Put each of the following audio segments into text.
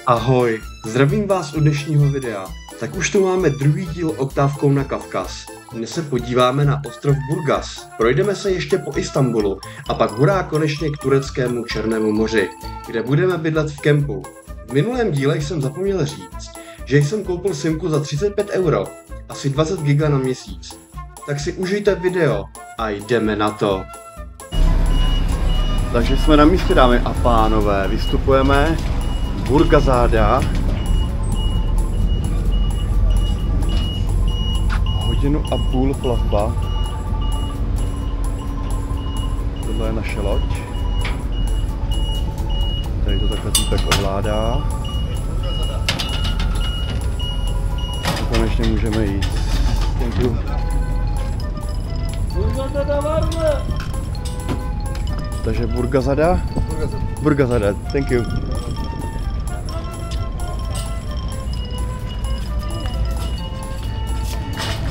Ahoj, zdravím vás u dnešního videa. Tak už tu máme druhý díl Oktávkou na Kavkaz. Dnes se podíváme na ostrov Burgas, projdeme se ještě po Istanbulu a pak hurá konečně k tureckému Černému moři, kde budeme bydlet v kempu. V minulém díle jsem zapomněl říct, že jsem koupil simku za 35 €, asi 20 GB na měsíc. Tak si užijte video a jdeme na to. Takže jsme na místě, dámy a pánové, vystupujeme Burgazada. Hodinu a půl plavba. Tohle je naše loď. Tady to takhle týpek ovládá. A konečně můžeme jít. Děkuji. Takže Burgazada? Burgazada, thank you.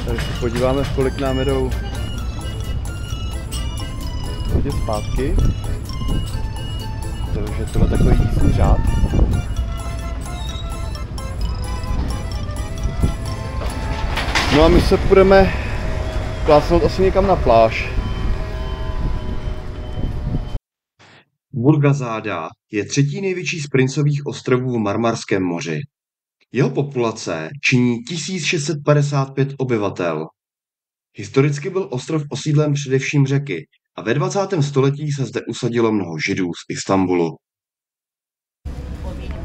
Tady se podíváme, v kolik nám jedou hodně zpátky. Takže tohle je takový jízdní řád. No a my se budeme plácnout asi někam na pláž. Burgazada je třetí největší z princových ostrovů v Marmarském moři. Jeho populace činí 1655 obyvatel. Historicky byl ostrov osídlen především Řeky a ve 20. století se zde usadilo mnoho Židů z Istanbulu.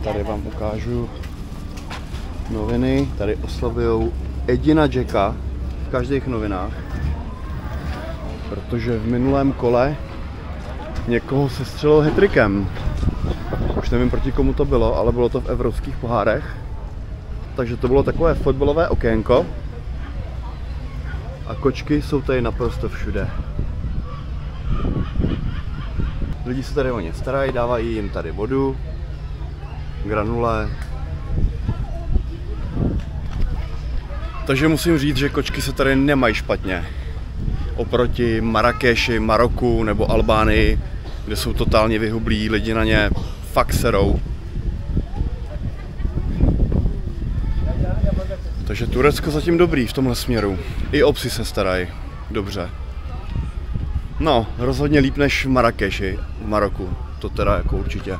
Tady vám ukážu noviny. Tady oslavujou Edina Džeka v každých novinách, protože v minulém kole někoho sestřelil hat-trickem. Už nevím, proti komu to bylo, ale bylo to v evropských pohárech. Takže to bylo takové fotbalové okénko. A kočky jsou tady naprosto všude. Lidi se tady o ně starají, dávají jim tady vodu, granule. Takže musím říct, že kočky se tady nemají špatně. Oproti Marrakeši, Maroku nebo Albánii, kde jsou totálně vyhublí, lidi na ně fakt serou. Takže Turecko zatím dobrý v tomhle směru. I o psy se starají dobře. No, rozhodně líp než v Marrakeši, v Maroku. To teda jako určitě.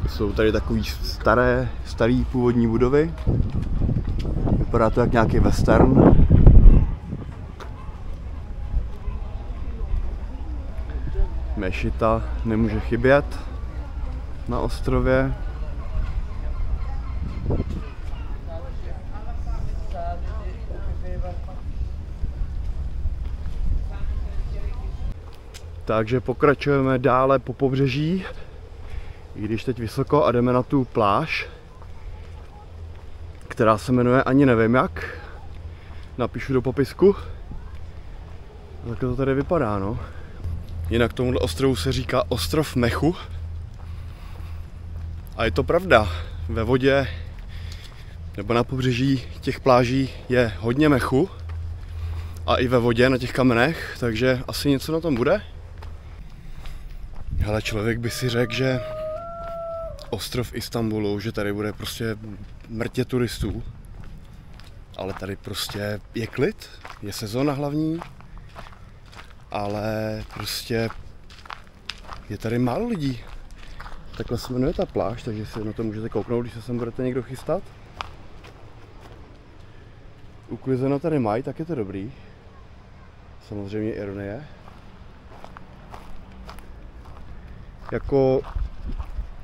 Jsou tady takový starý původní budovy. Vypadá to jak nějaký western. Mešita nemůže chybět na ostrově. Takže pokračujeme dále po pobřeží, i když teď vysoko, a jdeme na tu pláž, která se jmenuje ani nevím jak. Napíšu do popisku. Takhle to tady vypadá, no. Jinak tomuhle ostrovu se říká ostrov mechu. A je to pravda. Ve vodě nebo na pobřeží těch pláží je hodně mechu. A i ve vodě na těch kamenech, takže asi něco na tom bude. Ale člověk by si řekl, že ostrov Istanbulu, že tady bude prostě mrtě turistů. Ale tady prostě je klid, je sezóna hlavní. Ale prostě je tady málo lidí. Takhle se jmenuje ta pláž, takže si na to můžete kouknout, když se sem budete někdo chystat. Uklizeno tady mají, tak je to dobrý. Samozřejmě ironie. Jako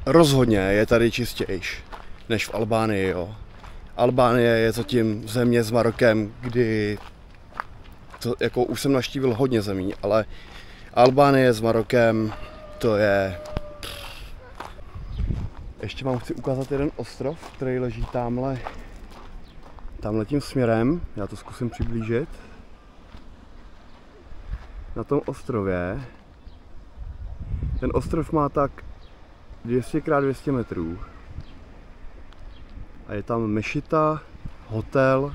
rozhodně je tady čistější než v Albánii, jo. Albánie je zatím země s Marokem, kdy to, jako už jsem navštívil hodně zemí, ale Albánie s Marokem, to je... Ještě vám chci ukázat jeden ostrov, který leží tamhle tím směrem. Já to zkusím přiblížit. Na tom ostrově, ten ostrov má tak 200 x 200 metrů. A je tam mešita, hotel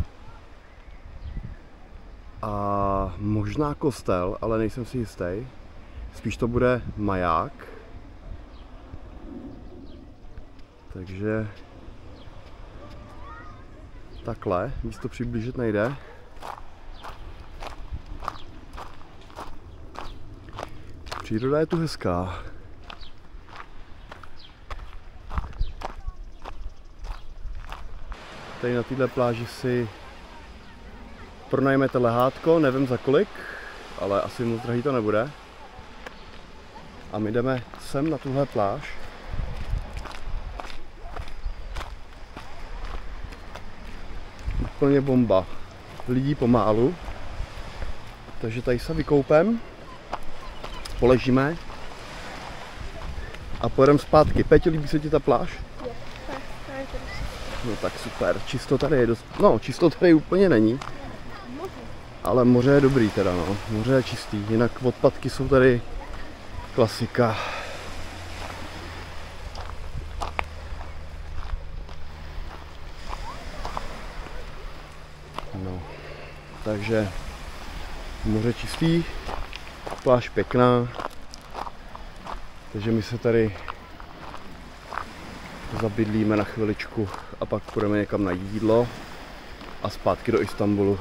a možná kostel, ale nejsem si jistý. Spíš to bude maják. Takže takhle, víc to přiblížit nejde. Příroda je tu hezká. Tady na této pláži si pronajmete lehátko, nevím za kolik, ale asi moc drahý to nebude. A my jdeme sem na tuhle pláž. Úplně bomba. Lidí pomálu. Takže tady se vykoupem, poležíme a pojedeme zpátky. Peťo, líbí se ti ta pláž? No tak super, čisto tady je dost, no čisto tady úplně není. Ale moře je dobrý teda, no. Moře je čistý, jinak odpadky jsou tady klasika. No, takže moře čistý, pláž pěkná, takže my se tady zabydlíme na chviličku a pak půjdeme někam na jídlo a zpátky do Istanbulu.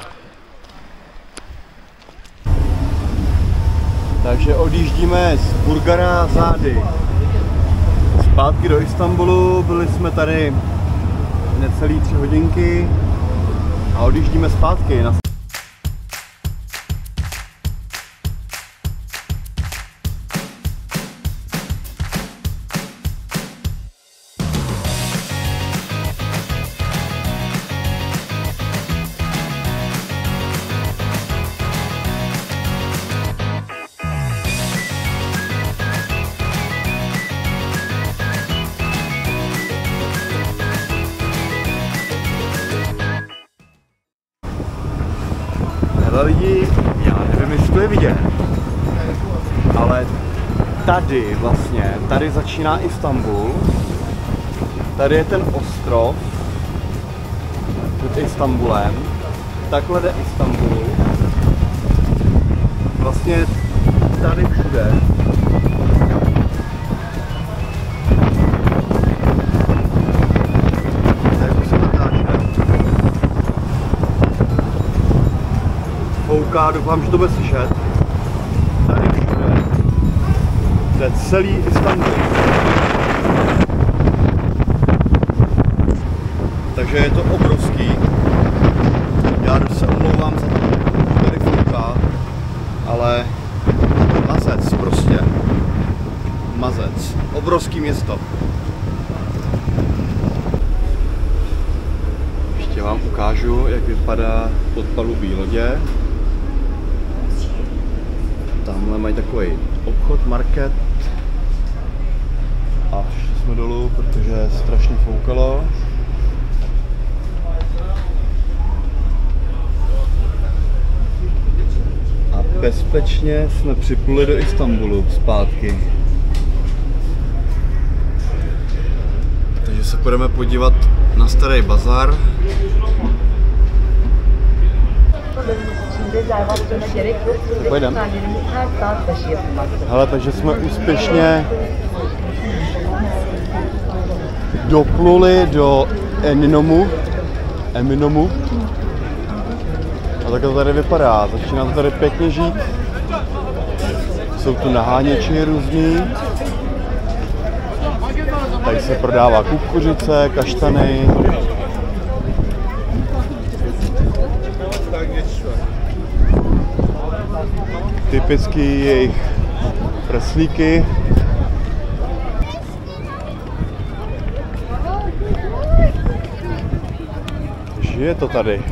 Takže odjíždíme z Burgara zády zpátky do Istanbulu, byli jsme tady necelý 3 hodinky a odjíždíme zpátky. Hele lidi, já nevím, jestli to je vidět, ale tady vlastně, tady začíná Istanbul, tady je ten ostrov pod Istanbulem, takhle jde Istanbul, vlastně tady všude. Doufám, že to bude slyšet. Tady všude. To je celý Istanbul. Takže je to obrovský. Já se omlouvám za to, že tady fouká, ale mazec prostě. Mazec. Obrovský město. Ještě vám ukážu, jak vypadá podpalubí lodě. Tamhle mají takový obchod, market a šli jsme dolů, protože strašně foukalo. A bezpečně jsme připluli do Istanbulu zpátky. Takže se půjdeme podívat na starý bazar. Pojdeme. Hele, takže jsme úspěšně dopluli do Eminomu. A tak to tady vypadá. Začíná to tady pěkně žít. Jsou tu naháněči různý. Tady se prodává kukuřice, kaštany. Typický jejich preslíky. Žije to tady.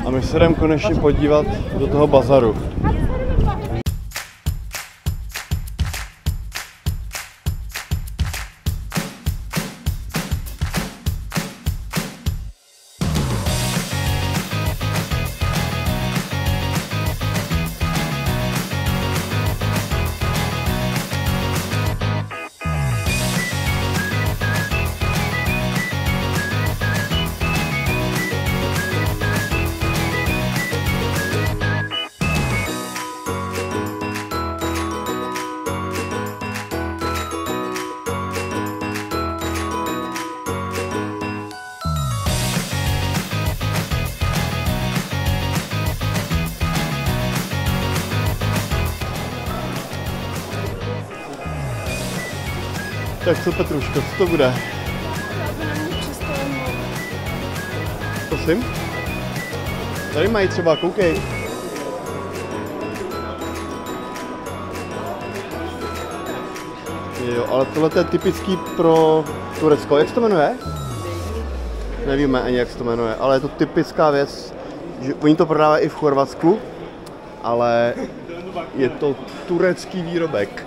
A my se jdeme konečně podívat do toho bazaru. Tak co, Petruško, co to bude? Prosím? Tady mají třeba, koukej. Jo, ale tohle je typický pro Turecko. Jak se to jmenuje? Nevíme ani, jak se to jmenuje, ale je to typická věc, že oni to prodávají i v Chorvatsku, ale je to turecký výrobek.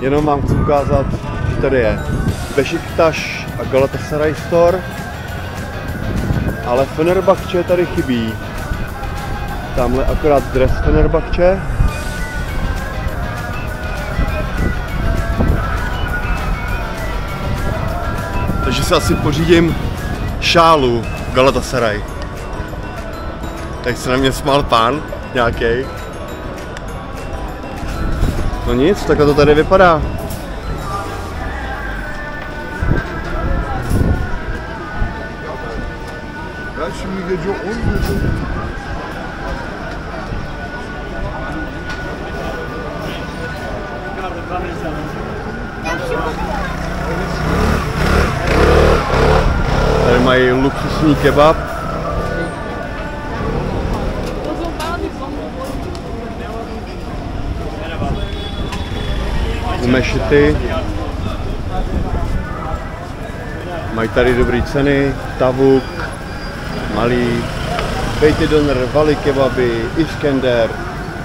Jenom vám chci ukázat, že tady je Beşiktaş a Galatasaray Store, ale Fenerbahce tady chybí. Tamhle akorát dres Fenerbahce. Takže si asi pořídím šálu Galatasaray. Tak se na mě smál pán nějaký. No nic, takhle to tady vypadá. Tady mají luxusní kebab. Mešity. Mají tady dobré ceny, tavuk, malý, bejty doner, vali kebaby, iskender,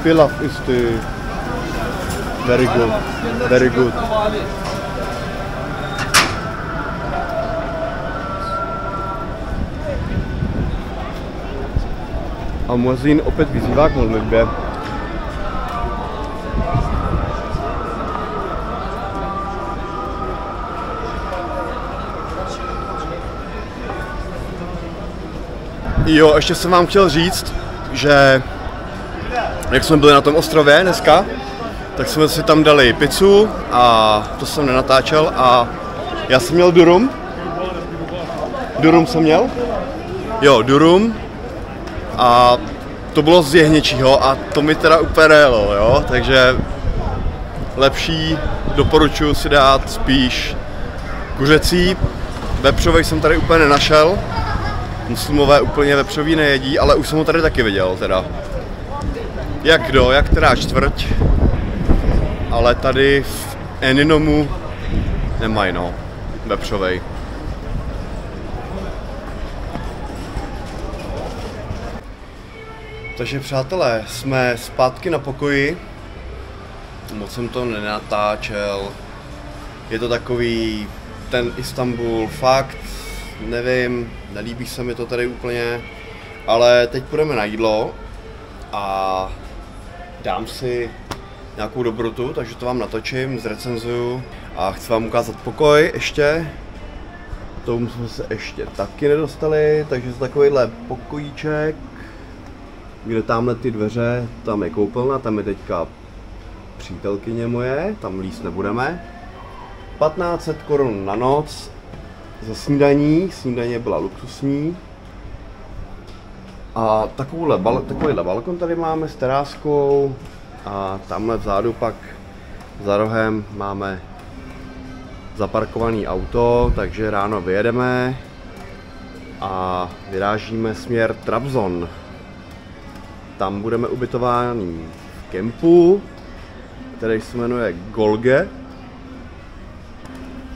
pilav üstü. Very good, very good. A muezín opět vyzývá k modlitbě. Jo, ještě jsem vám chtěl říct, že jak jsme byli na tom ostrově dneska, tak jsme si tam dali pizzu a to jsem nenatáčel a já jsem měl durum. Durum jsem měl? Jo, durum a to bylo z jehněčího a to mi teda úplně nejelo, jo, takže lepší doporučuji si dát spíš kuřecí. Vepřovej jsem tady úplně nenašel. Muslimové úplně vepřový nejedí, ale už jsem ho tady taky viděl teda. Jak kdo, jak teda čtvrť, ale tady v Eninomu nemají no, vepřovej. Takže přátelé, jsme zpátky na pokoji. Moc jsem to nenatáčel. Je to takový ten Istanbul, fakt, nevím, nelíbí se mi to tady úplně, ale teď půjdeme na jídlo a dám si nějakou dobrotu, takže to vám natočím, zrecenzuju a chci vám ukázat pokoj ještě. K tomu jsme se ještě taky nedostali, takže je takovýhle pokojíček, kde tamhle ty dveře, tam je koupelna, tam je teďka přítelkyně moje, tam líst nebudeme. 1500 korun na noc za snídaní, snídaně byla luxusní. A takovýhle balkon tady máme s teráskou a tamhle vzadu pak za rohem máme zaparkovaný auto, takže ráno vyjedeme a vyrážíme směr Trabzon. Tam budeme ubytováni v kempu, který se jmenuje Golge.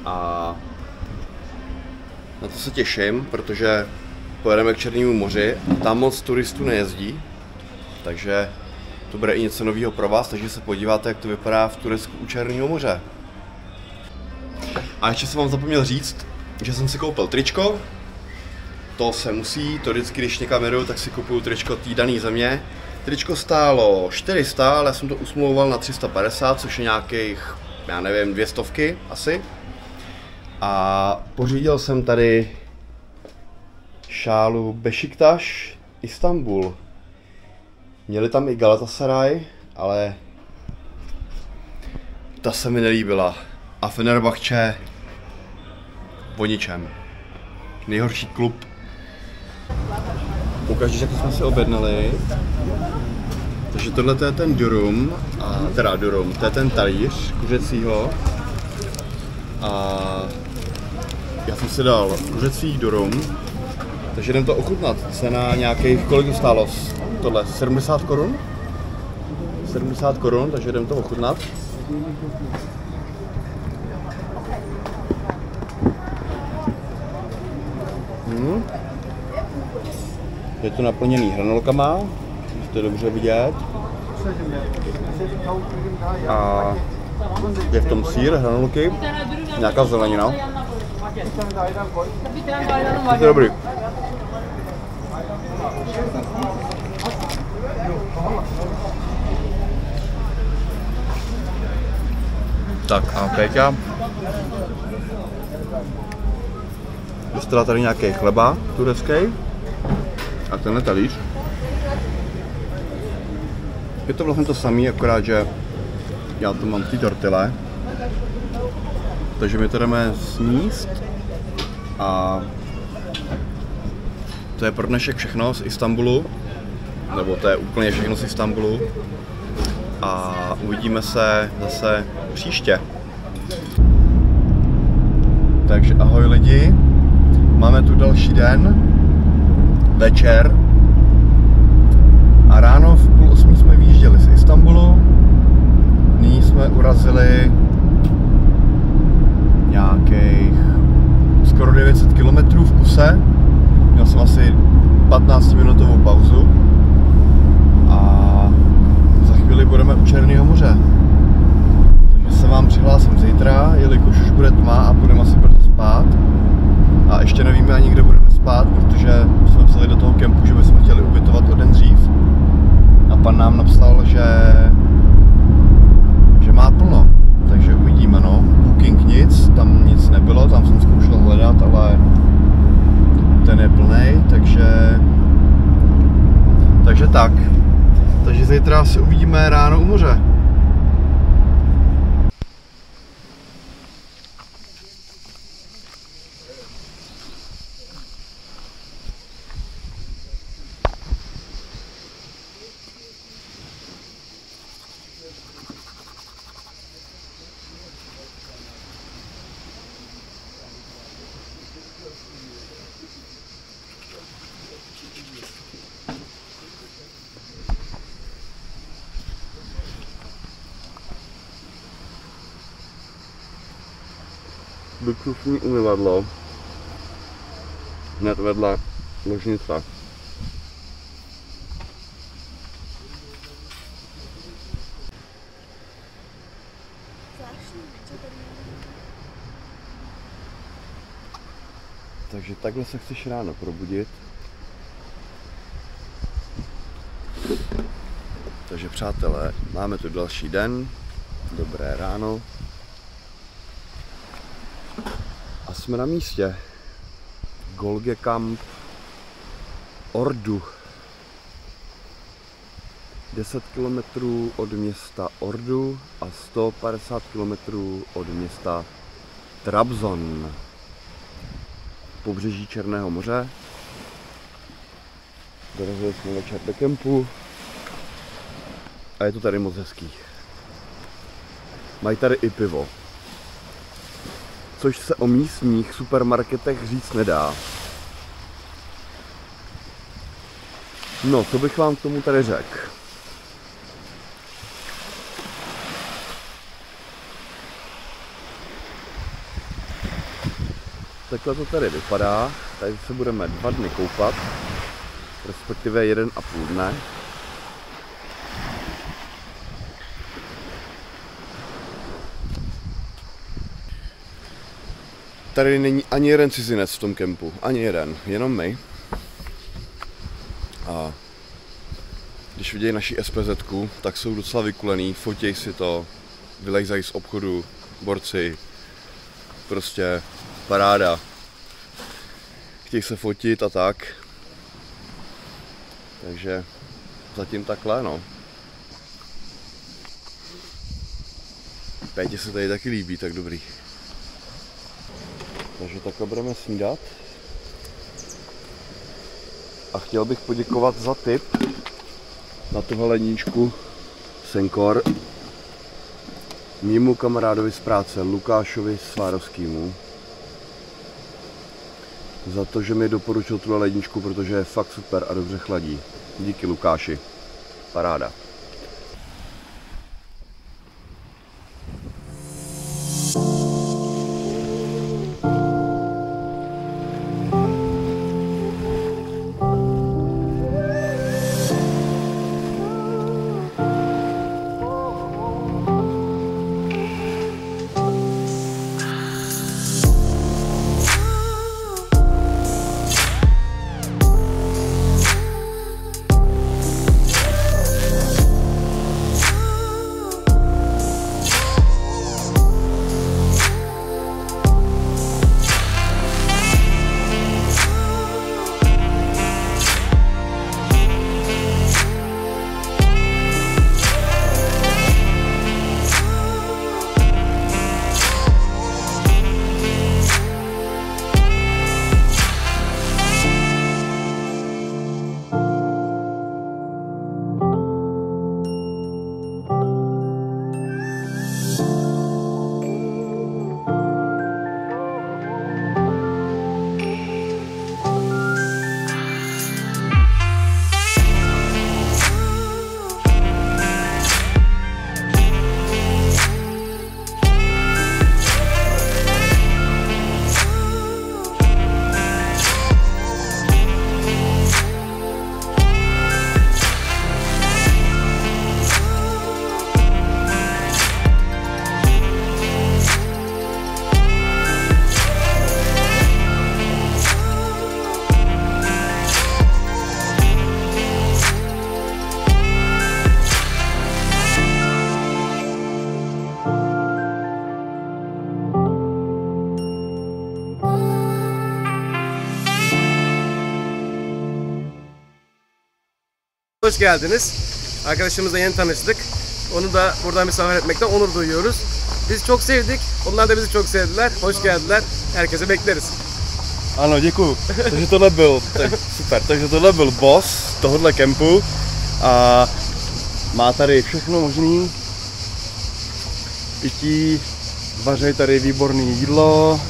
A na to se těším, protože pojedeme k Černému moři a tam moc turistů nejezdí, takže to bude i něco nového pro vás, takže se podíváte, jak to vypadá v Turecku u Černého moře. A ještě jsem vám zapomněl říct, že jsem si koupil tričko. To se musí, to vždycky, když někam jedu, tak si kupuju tričko té dané země. Tričko stálo 400, ale já jsem to usmlouval na 350, což je nějakých, já nevím, 200 asi. A pořídil jsem tady šálu Beşiktaş Istanbul. Měli tam i Galatasaray, ale ta se mi nelíbila. A Fenerbahce o ničem. Nejhorší klub. Ukážeš, jak jsme si objednali. Takže tohle je ten durum, to je ten talíř kuřecího. A já jsem si dal kuřecí durum, takže jdem to ochutnat. Cena nějakých, kolik to stálo? Tohle 70 korun? 70 korun, takže jdem to ochutnat. Je to naplněný hranolkama, to je dobře vidět. A je v tom sýr, hranolky, nějaká zelenina. Je to dobrý. Tak a Péťa dostala tady nějaký chleba turecký a tenhle talíř. Je to vlastně to samé, akorát že já to mám v té tortile. Takže my to jdeme sníst a to je pro dnešek všechno z Istanbulu, nebo to je úplně všechno z Istanbulu a uvidíme se zase příště. Takže ahoj lidi, máme tu další den, večer a ráno v 7:30 jsme vyjížděli z Istanbulu, nyní jsme urazili nějakých skoro 900 km v kuse, měl jsem asi 15-minutovou pauzu a za chvíli budeme u Černého moře. Takže se vám přihlásím zítra, jelikož už bude tma a budeme asi brzo spát. A ještě nevíme ani, kde budeme spát, protože jsme vzali do toho kempu, že bychom chtěli ubytovat o den dřív. A pan nám napsal, že má plno, takže uvidíme, no. Booking nic, tam nic nebylo, tam jsem zkoušel hledat, ale ten je plnej, takže tak. Takže zítra si uvidíme ráno u moře. Luxusní umyvadlo hned vedle ložnice. Takže takhle se chceš ráno probudit. Takže přátelé, máme tu další den. Dobré ráno. A jsme na místě. Golge Camp Ordu. 10 km od města Ordu a 150 km od města Trabzon. Pobřeží Černého moře. Dorazili jsme večer do kempu. A je to tady moc hezký. Mají tady i pivo. Což se o místních supermarketech říct nedá. No, co bych vám k tomu tady řekl? Takhle to tady vypadá. Tady se budeme 2 dny koupat, respektive 1,5 dne. Tady není ani jeden cizinec v tom kempu, ani jeden, jenom my. A když vidějí naši SPZ-ku, tak jsou docela vykulený, fotěj si to, vylejzají z obchodu, borci, prostě Paráda. Chtějí se fotit a tak. Takže zatím takhle, no. Pétě se tady taky líbí, tak dobrý. Takže takhle budeme snídat. A chtěl bych poděkovat za tip na tuhle ledničku Senkor mému kamarádovi z práce Lukášovi Svárovskému za to, že mi doporučil tuhle ledničku, protože je fakt super a dobře chladí. Díky Lukáši. Paráda. Hoş geldiniz. Arkadaşımızla yeni tanıştık. Onu da buradan misafir etmekten onur duyuyoruz. Biz çok sevdik. Onlar da bizi çok sevdiler. Hoş geldiler. Herkese bekleriz. Ano, děkuju. Takže tohle byl, super, takže tohle byl boss tohohle kempu a má tady všechno možný. Pití, vaří tady výborný jídlo.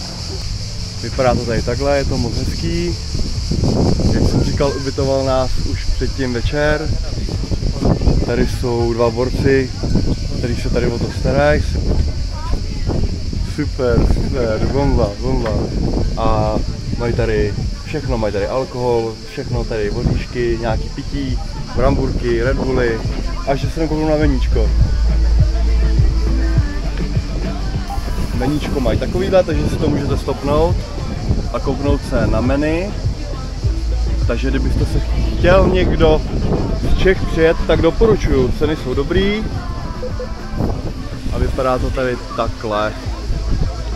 Vypadá to tady takhle, je to moc hezký. Jak jsem říkal, ubytoval nás už předtím večer. Tady jsou dva borci, kteří se tady o to starají. Super, bomba. A mají tady všechno, mají tady alkohol, všechno tady vodíčky, nějaký pití, bramburky, Red Bully, až se sem kouknu na meníčko. Meníčko mají takovýhle, takže si to můžete stopnout a kouknout se na menu. Takže kdybyste se chtěl někdo z Čech přijet, tak doporučuju, ceny jsou dobrý a vypadá to tady takhle.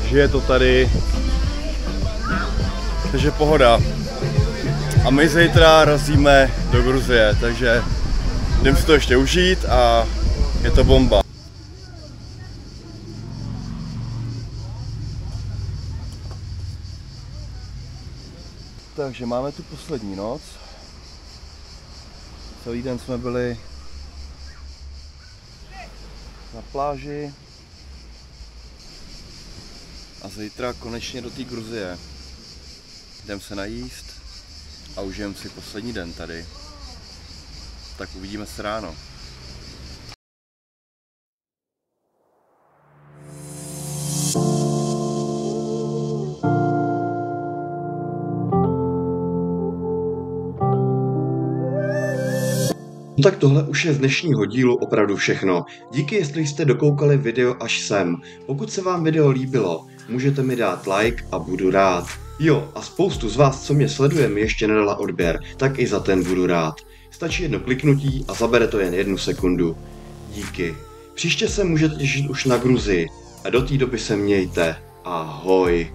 Žije to tady, takže pohoda. A my zítra razíme do Gruzie, takže jdem si to ještě užít a je to bomba. Takže máme tu poslední noc. Celý den jsme byli na pláži a zítra konečně do té Gruzie. Jdem se najíst a užijeme si poslední den tady. Tak uvidíme se ráno. No tak tohle už je z dnešního dílu opravdu všechno. Díky, jestli jste dokoukali video až sem. Pokud se vám video líbilo, můžete mi dát like a budu rád. Jo, a spoustu z vás, co mě sleduje, mi ještě nedala odběr, tak i za ten budu rád. Stačí jedno kliknutí a zabere to jen 1 sekundu. Díky. Příště se můžete těšit už na Gruzii a do té doby se mějte. Ahoj.